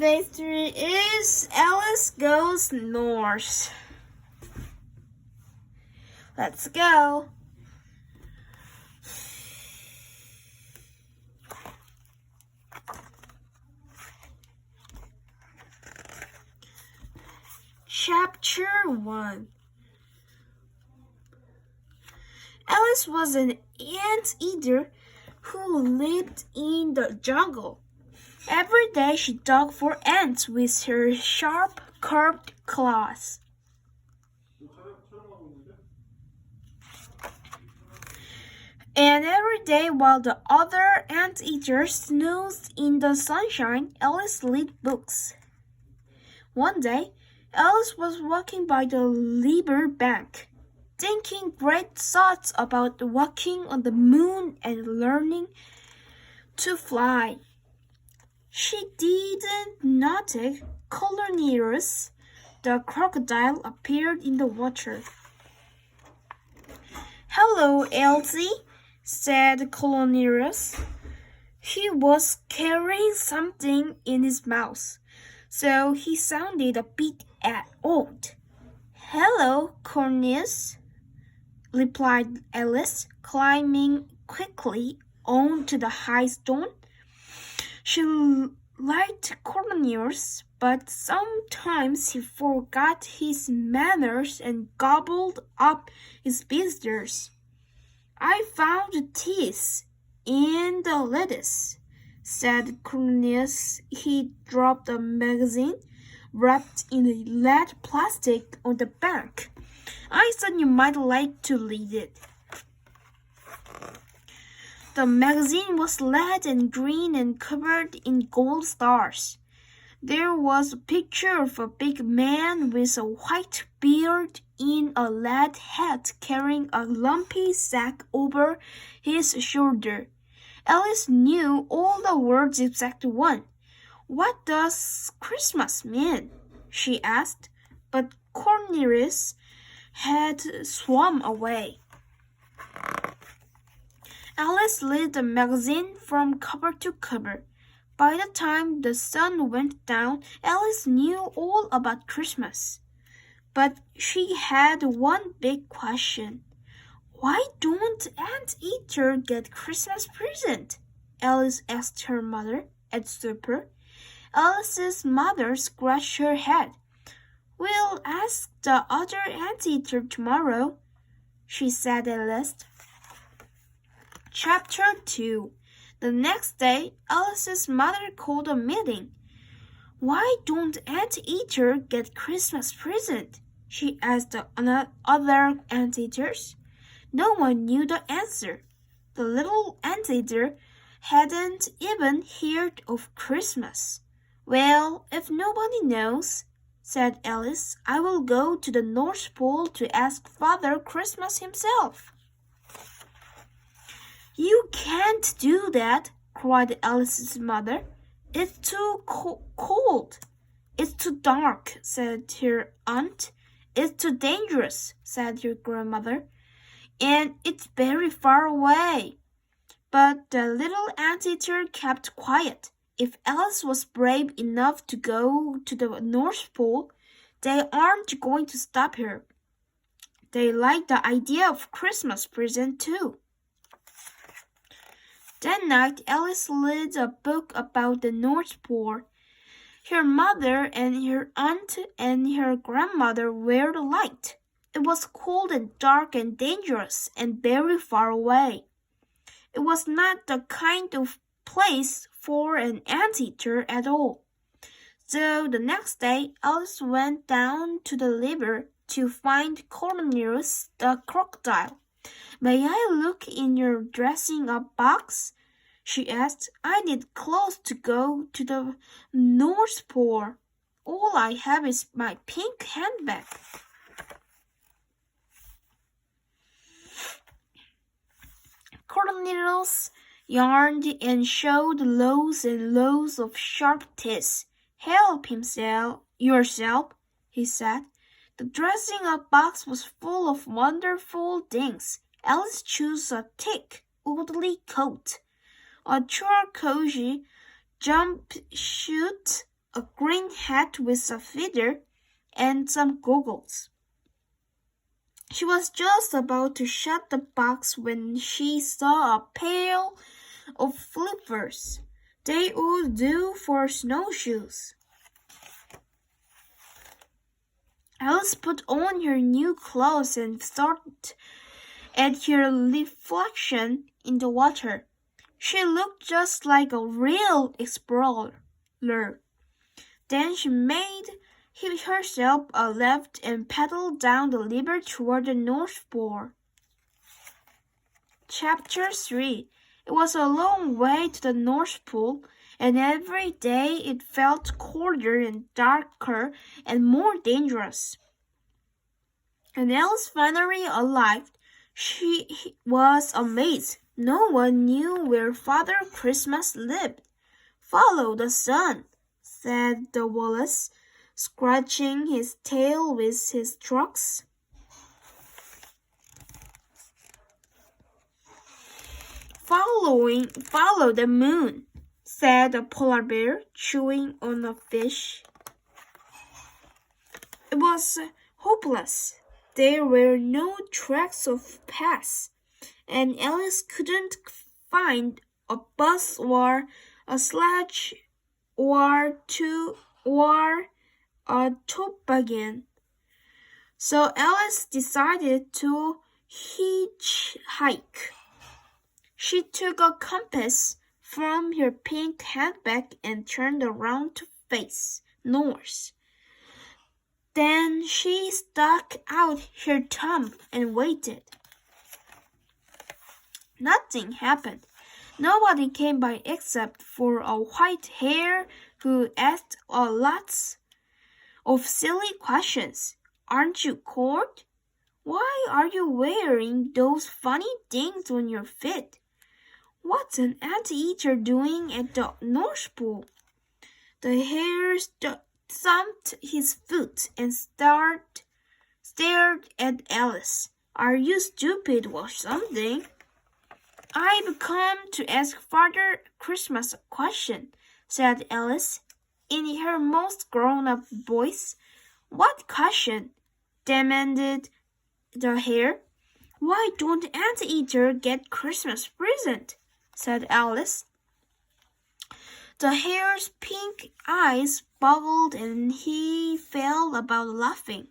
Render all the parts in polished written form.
Today's story is Alice Goes North. Let's go. Chapter 1. Alice was an ant-eater who lived in the jungle. Every day she dug for ants with her sharp, curved claws. And every day while the other anteaters snoozed in the sunshine, Alice read books. One day, Alice was walking by the river bank, thinking great thoughts about walking on the moon and learning to fly. She didn't notice Colonirus, the crocodile, appeared in the water. "Hello, Elsie," said Colonirus. He was carrying something in his mouth, so he sounded a bit odd. "Hello, Cornelius," replied Alice, climbing quickly onto the high stone. She liked Cornelius, but sometimes he forgot his manners and gobbled up his visitors. "I found teeth in the lettuce," said Cornelius. He dropped a magazine wrapped in a lead plastic on the bank. "I thought you might like to read it." The magazine was red and green and covered in gold stars. There was a picture of a big man with a white beard in a red hat carrying a lumpy sack over his shoulder. Alice knew all the words except one. "What does Christmas mean?" she asked, but Cornelius had swum away. Alice read the magazine from cover to cover. By the time the sun went down, Alice knew all about Christmas. But she had one big question. "Why don't Anteater get Christmas present?" Alice asked her mother at supper. Alice's mother scratched her head. "We'll ask the other Anteater tomorrow," she said at last. Chapter 2. The next day, Alice's mother called a meeting. "Why don't Anteater get Christmas present?" she asked the other anteaters. No one knew the answer. The little anteater hadn't even heard of Christmas. "Well, if nobody knows," said Alice, "I will go to the North Pole to ask Father Christmas himself." "You can't do that," cried Alice's mother. "It's too cold." "It's too dark," said her aunt. "It's too dangerous," said her grandmother. "And it's very far away." But the little anteater kept quiet. If Alice was brave enough to go to the North Pole, they aren't going to stop her. They liked the idea of Christmas present too. That night, Alice read a book about the North Pole. Her mother and her aunt and her grandmother were right. It was cold and dark and dangerous and very far away. It was not the kind of place for an anteater at all. So the next day, Alice went down to the river to find Cornelius the crocodile. "May I look in your dressing-up box?" she asked. "I need clothes to go to the North Pole. All I have is my pink handbag." Cornelius yawned and showed rows and rows of sharp teeth. "Help yourself," he said. The dressing-up box was full of wonderful things. Alice chose a thick, woolly coat, a turquoise jumpsuit, a green hat with a feather, and some goggles. She was just about to shut the box when she saw a pair of flippers. They would do for snowshoes. Alice put on her new clothes and stared at her reflection in the water. She looked just like a real explorer. Then she made herself a left and paddled down the river toward the North Pole. Chapter 3. It was a long way to the North Pole, and every day it felt colder and darker and more dangerous. When Alice finally arrived, she was amazed. No one knew where Father Christmas lived. "Follow the sun," said the walrus, scratching his tail with his trunks. "Follow the moon," said the polar bear, chewing on a fish. It was hopeless. There were no tracks of paths, and Alice couldn't find a bus or a sledge or a toboggan. So Alice decided to hitchhike. She took a compass from her pink handbag and turned around to face north. Then she stuck out her thumb and waited. Nothing happened. Nobody came by except for a white hare who asked a lot of silly questions. "Aren't you cold? Why are you wearing those funny things on your feet? What's an anteater doing at the North Pole?" The hare thumped his foot and stared at Alice. "Are you stupid or something?" "I've come to ask Father Christmas a question," said Alice, in her most grown-up voice. "What question?" demanded the hare. "Why don't anteater get Christmas present?" said Alice. The hare's pink eyes boggled and he fell about laughing.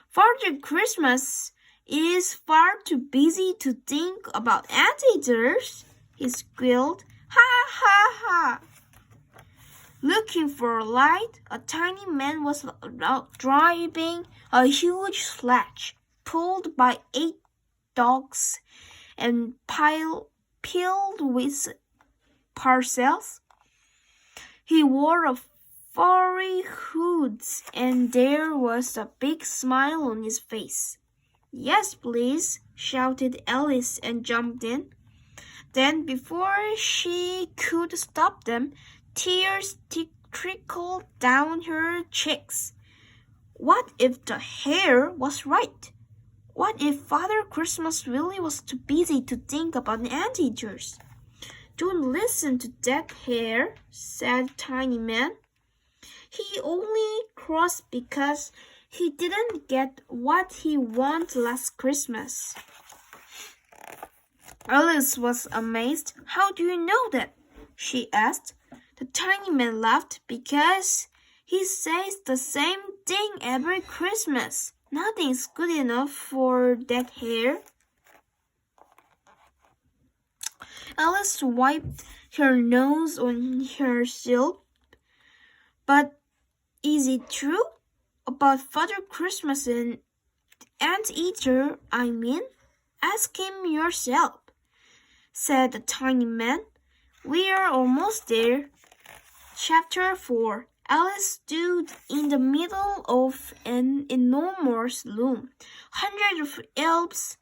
"Father Christmas is far too busy to think about anteaters," he squealed. "Ha ha ha!" Looking for a light, a tiny man was driving a huge sledge pulled by 8 dogs and filled with parcels. He wore a furry hood and there was a big smile on his face. "Yes, please," shouted Alice and jumped in. Then, before she could stop them, tears trickled down her cheeks. What if the hare was right? What if Father Christmas really was too busy to think about anteaters? "Don't listen to that hare," said Tiny Man. "He only crossed because he didn't get what he wanted last Christmas." Alice was amazed. "How do you know that?" she asked. The tiny man laughed. "Because he says the same thing every Christmas. Nothing's good enough for that hare." Alice wiped her nose on her silk. "But is it true? About Father Christmas and anteater, I mean? Ask him yourself," said the tiny man. "We're almost there." Chapter 4. Alice stood in the middle of an enormous room. Hundreds of elves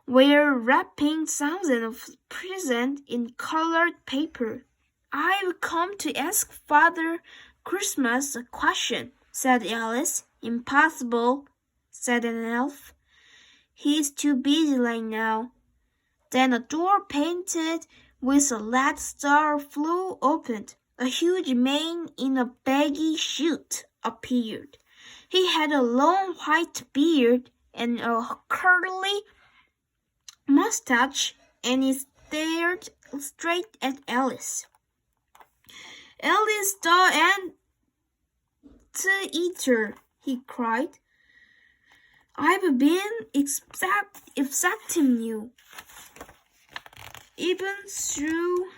were wrapping thousands of presents in colored paper. "I've come to ask Father Christmas a question," said Alice. "Impossible," said an elf. "He's too busy right now." Then a door painted with a red star flew open. A huge man in a baggy suit appeared. He had a long white beard and a curly mustache, and he stared straight at Alice. "Alice the Anteater," he cried. "I've been expecting you." Even through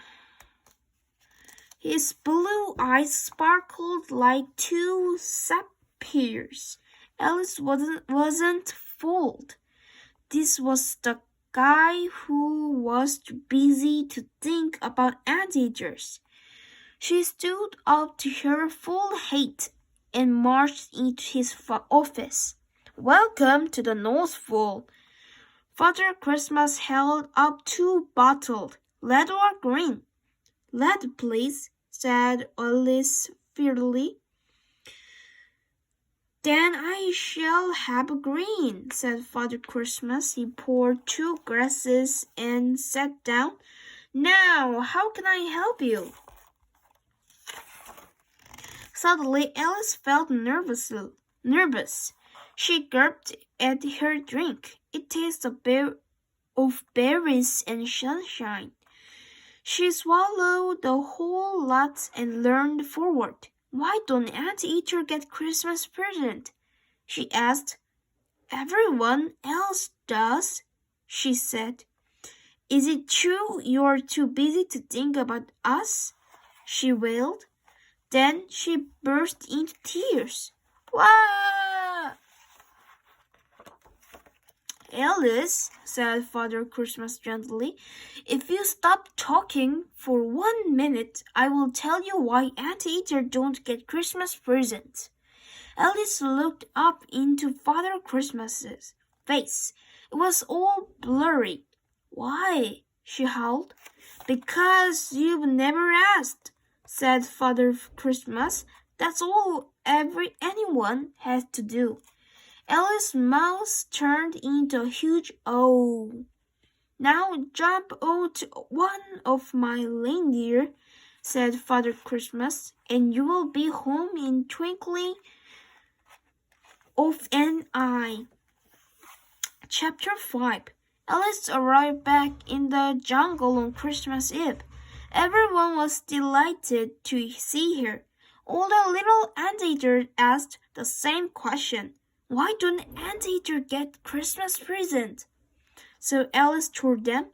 his blue eyes sparkled like two sapphires. Alice wasn't fooled. This was the guy who was too busy to think about anteaters. She stood up to her full height and marched into his office. "Welcome to the North Pole." Father Christmas held up 2 bottles, red or green. "Red, please," said Alice fearfully. "Then I shall have green," said Father Christmas. He poured 2 glasses and sat down. "Now, how can I help you?" Suddenly, Alice felt nervous. She gulped at her drink. It tasted of berries and sunshine. She swallowed the whole lot and leaned forward. "Why don't Anteater get Christmas present?" she asked. "Everyone else does," she said. "Is it true you're too busy to think about us?" she wailed. Then she burst into tears. "Wah!" "Alice," said Father Christmas gently, "if you stop talking for 1 minute, I will tell you why Anteater don't get Christmas presents." Alice looked up into Father Christmas's face. It was all blurry. "Why?" she howled. "Because you've never asked," said Father Christmas. "That's all anyone has to do." Alice's mouth turned into a huge O. "Now jump out one of my reindeer," said Father Christmas, "and you will be home in twinkling of an eye." Chapter 5. Alice arrived back in the jungle on Christmas Eve. Everyone was delighted to see her. All the little anteaters asked the same question. "Why don't Anteater get Christmas present?" So Alice told them.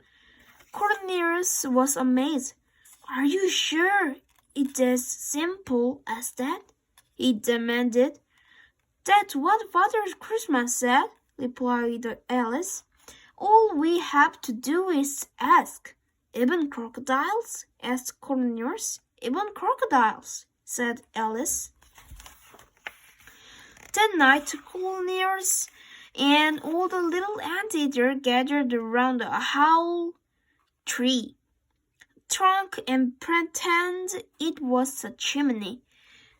Cornelius was amazed. "Are you sure it's as simple as that?" he demanded. "That's what Father Christmas said," replied Alice. "All we have to do is ask." "Even crocodiles?" asked Cornelius. "Even crocodiles," said Alice. That night, Cornelius and all the little anteaters gathered around a howl tree trunk and pretended it was a chimney.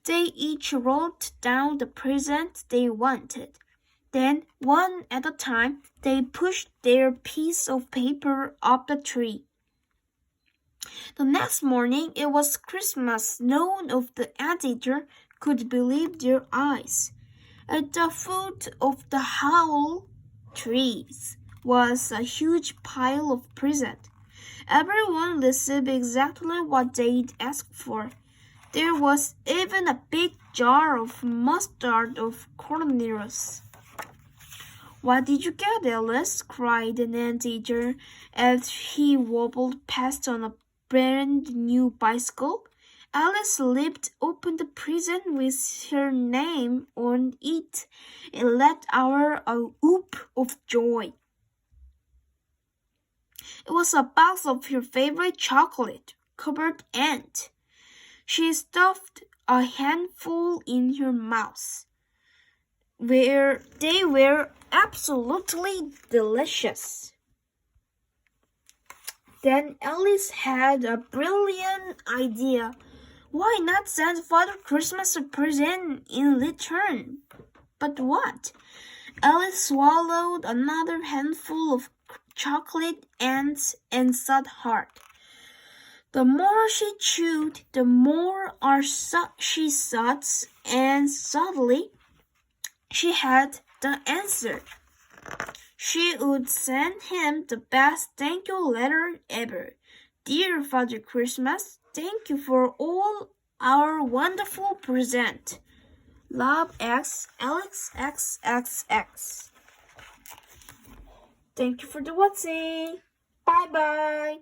They each wrote down the present they wanted. Then, one at a time, they pushed their piece of paper up the tree. The next morning, it was Christmas. None of the anteaters could believe their eyes. At the foot of the howl trees was a huge pile of presents. Everyone received exactly what they'd asked for. There was even a big jar of mustard of Cornelius. "What did you get, Alice?" cried an anteater as he wobbled past on a brand new bicycle. Alice ripped open the present with her name on it and let out a whoop of joy. It was a box of her favorite chocolate-covered ant. She stuffed a handful in her mouth. They were absolutely delicious. Then Alice had a brilliant idea. Why not send Father Christmas a present in return? But what? Alice swallowed another handful of chocolate ants and thought hard. The more she chewed, the more she thought, and suddenly she had the answer. She would send him the best thank you letter ever. Dear Father Christmas, thank you for all our wonderful present. Love X, Alex XXX. Thank you for the watching. Bye bye.